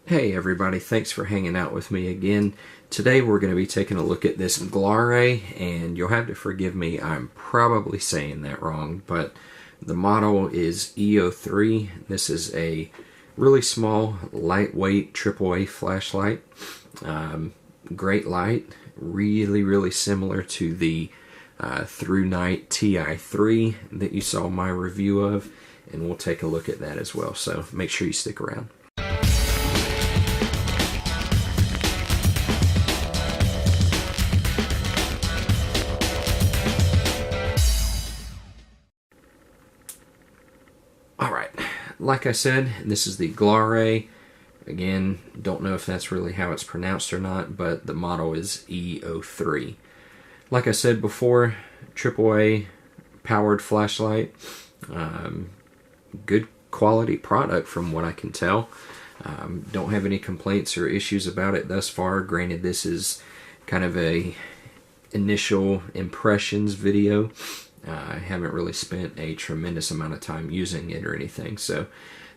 Hey everybody, thanks for hanging out with me again. Today we're going to be taking a look at this Glarei, and you'll have to forgive me, I'm probably saying that wrong, but the model is E03. This is a really small, lightweight AAA flashlight. Great light, really similar to the Thrunite Ti3 that you saw my review of, and we'll take a look at that as well, so make sure you stick around. Like I said, this is the Glarei. Again, don't know if that's really how it's pronounced or not, but the model is E03. Like I said before, AAA powered flashlight. Good quality product from what I can tell. Don't have any complaints or issues about it thus far. Granted, this is kind of a initial impressions video. I haven't really spent a tremendous amount of time using it or anything, so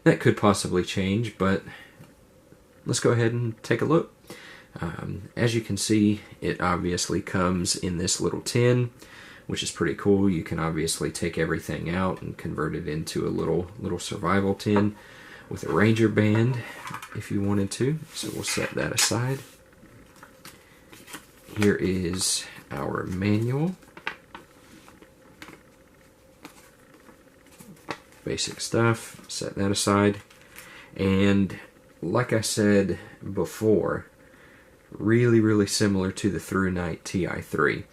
that could possibly change, but let's go ahead and take a look. As you can see, it obviously comes in this little tin, which is pretty cool. You can obviously take everything out and convert it into a little survival tin with a ranger band if you wanted to, so we'll set that aside. Here is our manual. Basic stuff, set that aside, and like I said before, really similar to the Thrunite Ti3,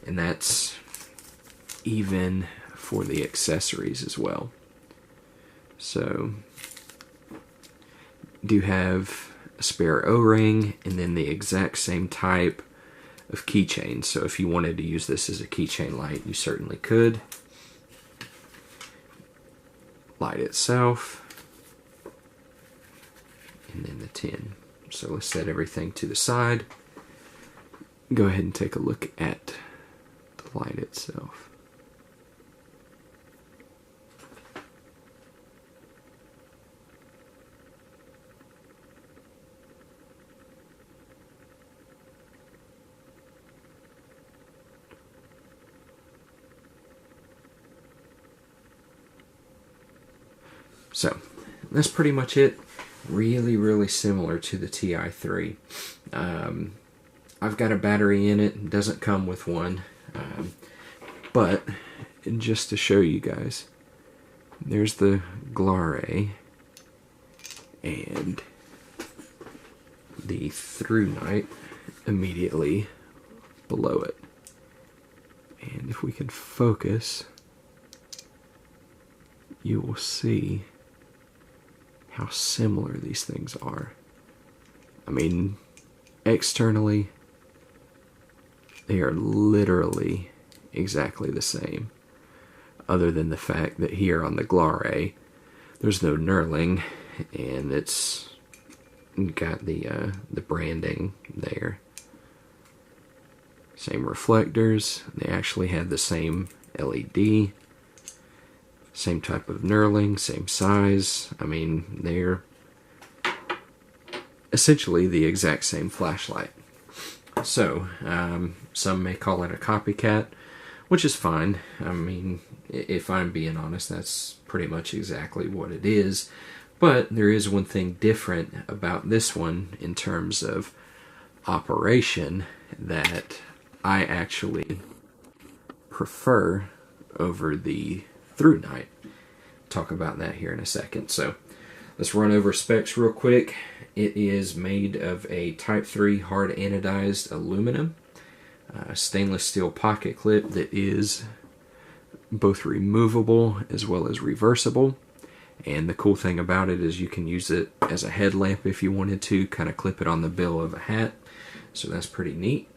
and that's even for the accessories as well. So do have a spare O-ring and then the exact same type of keychain, so if you wanted to use this as a keychain light, you certainly could. Light itself, and then the tin. So let's set everything to the side. Go ahead and take a look at the light itself. So, that's pretty much it. Really similar to the Ti3. I've got a battery in it. It doesn't come with one. But, just to show you guys, there's the Glarei and the Thrunite immediately below it. And if we can focus, you will see how similar these things are. I mean, externally, they are literally exactly the same, other than the fact that here on the Glarei, there's no knurling, and it's got the branding there. Same reflectors, they actually had the same LED. Same type of knurling, same size. I mean, they're essentially the exact same flashlight. So, some may call it a copycat, which is fine. I mean, if I'm being honest, that's pretty much exactly what it is. But there is one thing different about this one in terms of operation that I actually prefer over the Thrunite. Talk about that here in a second. So let's run over specs real quick. It is made of a Type 3 hard anodized aluminum, stainless steel pocket clip that is both removable as well as reversible. And the cool thing about it is you can use it as a headlamp if you wanted to, kind of clip it on the bill of a hat. So that's pretty neat.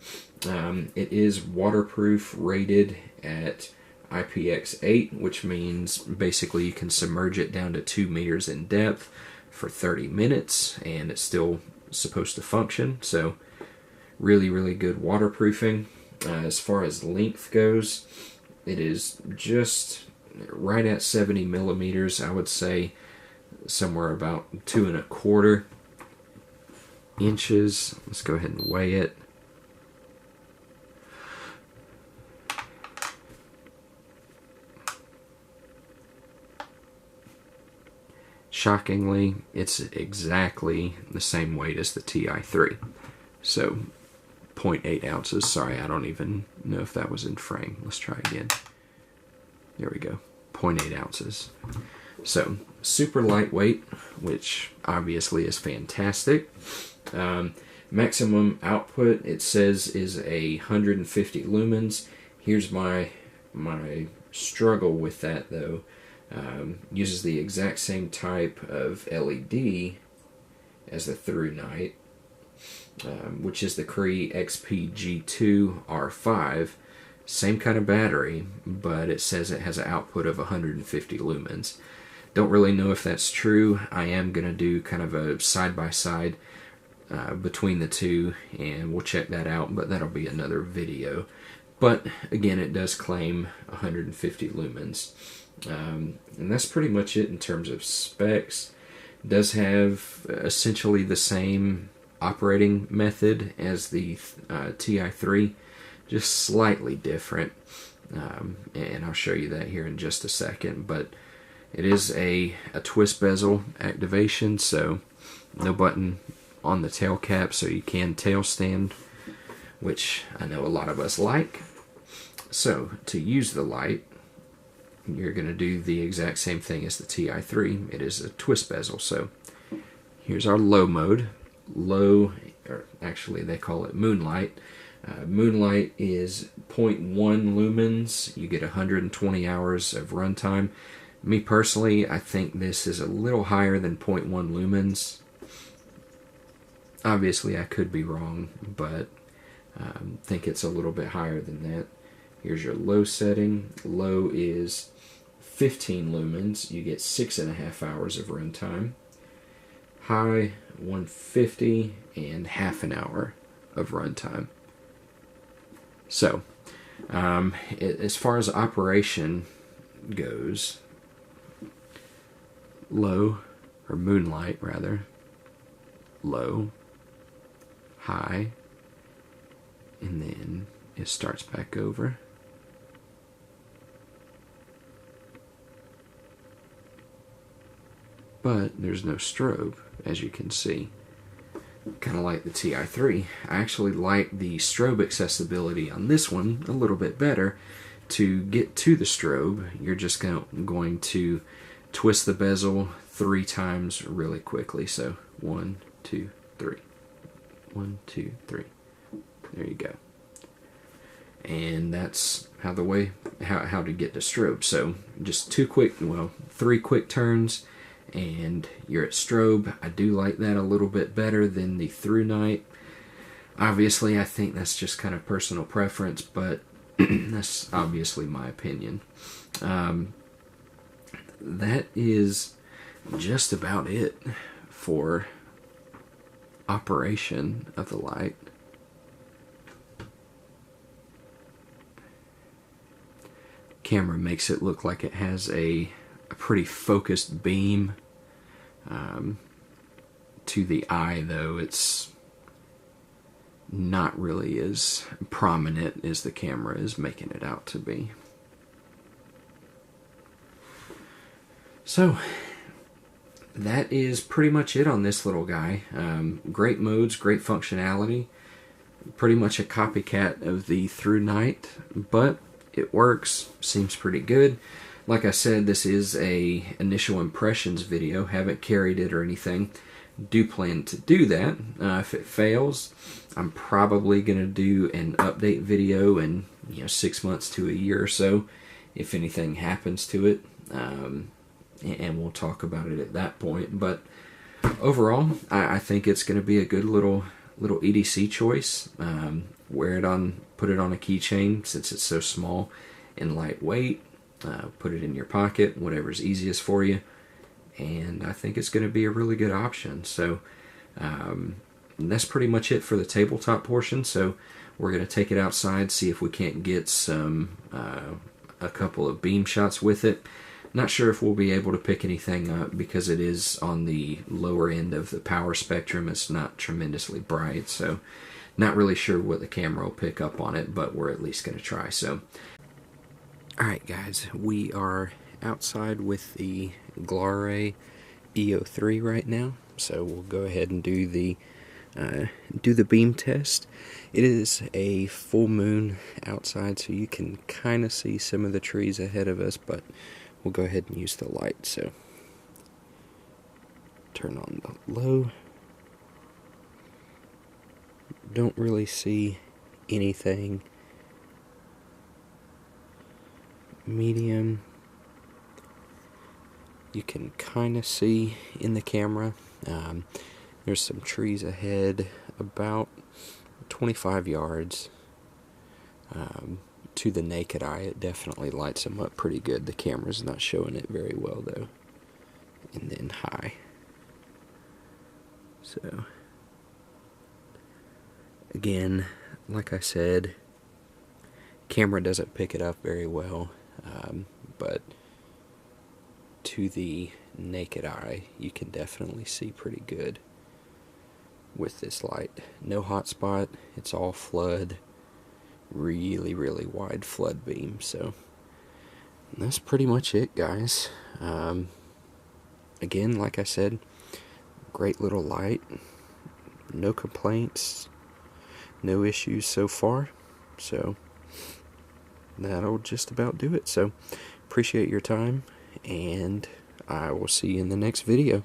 It is waterproof, rated at IPX8, which means basically you can submerge it down to 2 meters in depth for 30 minutes and it's still supposed to function. So really, really good waterproofing. As far as length goes, it is just right at 70 millimeters. I would say somewhere about 2¼ inches. Let's go ahead and weigh it. Shockingly, it's exactly the same weight as the Ti3. So 0.8 ounces. Sorry, I don't even know if that was in frame. Let's try again. There we go. 0.8 ounces. So super lightweight, which obviously is fantastic. Maximum output, it says, is 150 lumens. Here's my struggle with that though. Uses the exact same type of LED as the Thrunite, which is the Glarei XPG2 R5. Same kind of battery, but it says it has an output of 150 lumens. Don't really know if that's true. I am going to do kind of a side-by-side between the two, and we'll check that out, but that'll be another video. But again, it does claim 150 lumens. And that's pretty much it in terms of specs. It does have essentially the same operating method as the Ti3, just slightly different. And I'll show you that here in just a second. But it is a twist bezel activation, so no button on the tail cap, so you can tail stand, which I know a lot of us like. So to use the light, you're going to do the exact same thing as the Ti3. It is a twist bezel. So here's our low mode. Low, or actually they call it moonlight. Moonlight is 0.1 lumens. You get 120 hours of runtime. Me personally, I think this is a little higher than 0.1 lumens. Obviously I could be wrong, but think it's a little bit higher than that. Here's your low setting. Low is 15 lumens. You get 6.5 hours of runtime. High, 150 and half an hour of runtime. So, as far as operation goes, low, or moonlight rather, low, high, and then it starts back over. But there's no strobe, as you can see. Kind of like the Ti3. I actually like the strobe accessibility on this one a little bit better. To get to the strobe, you're just going to twist the bezel 3 times really quickly. So 1, 2, 3. 1, 2, 3. There you go. And that's how to get to strobe. So just 3 quick turns, and you're at strobe. I do like that a little bit better than the Thrunite. Obviously, I think that's just kind of personal preference, but that's obviously my opinion. That is just about it for operation of the light. Camera makes it look like it has a pretty focused beam. To the eye, though, it's not really as prominent as the camera is making it out to be. So that is pretty much it on this little guy. Great modes, great functionality. Pretty much a copycat of the Thrunite, but it works, seems pretty good. Like I said, this is a initial impressions video. Haven't carried it or anything. Do plan to do that. If it fails, I'm probably going to do an update video in 6 months to a year or so, if anything happens to it, and we'll talk about it at that point. But overall, I think it's going to be a good little EDC choice. Put it on a keychain since it's so small and lightweight. Put it in your pocket, whatever's easiest for you. And I think it's going to be a really good option. So that's pretty much it for the tabletop portion. So we're going to take it outside, see if we can't get a couple of beam shots with it. Not sure if we'll be able to pick anything up because it is on the lower end of the power spectrum. It's not tremendously bright, so not really sure what the camera will pick up on it, but we're at least going to try. So, alright guys, we are outside with the Glarei E03 right now, so we'll go ahead and do the beam test. It is a full moon outside, so you can kind of see some of the trees ahead of us, but we'll go ahead and use the light. So turn on the low. Don't really see anything. Medium. You can kind of see in the camera. There's some trees ahead, about 25 yards. To the naked eye, it definitely lights them up pretty good. The camera's not showing it very well though. And then high. So, again, like I said, camera doesn't pick it up very well, but to the naked eye, you can definitely see pretty good with this light. No hot spot, it's all flood. Really wide flood beam. So that's pretty much it, guys. Again, like I said, great little light, no complaints, no issues so far, so that'll just about do it. So appreciate your time, and I will see you in the next video.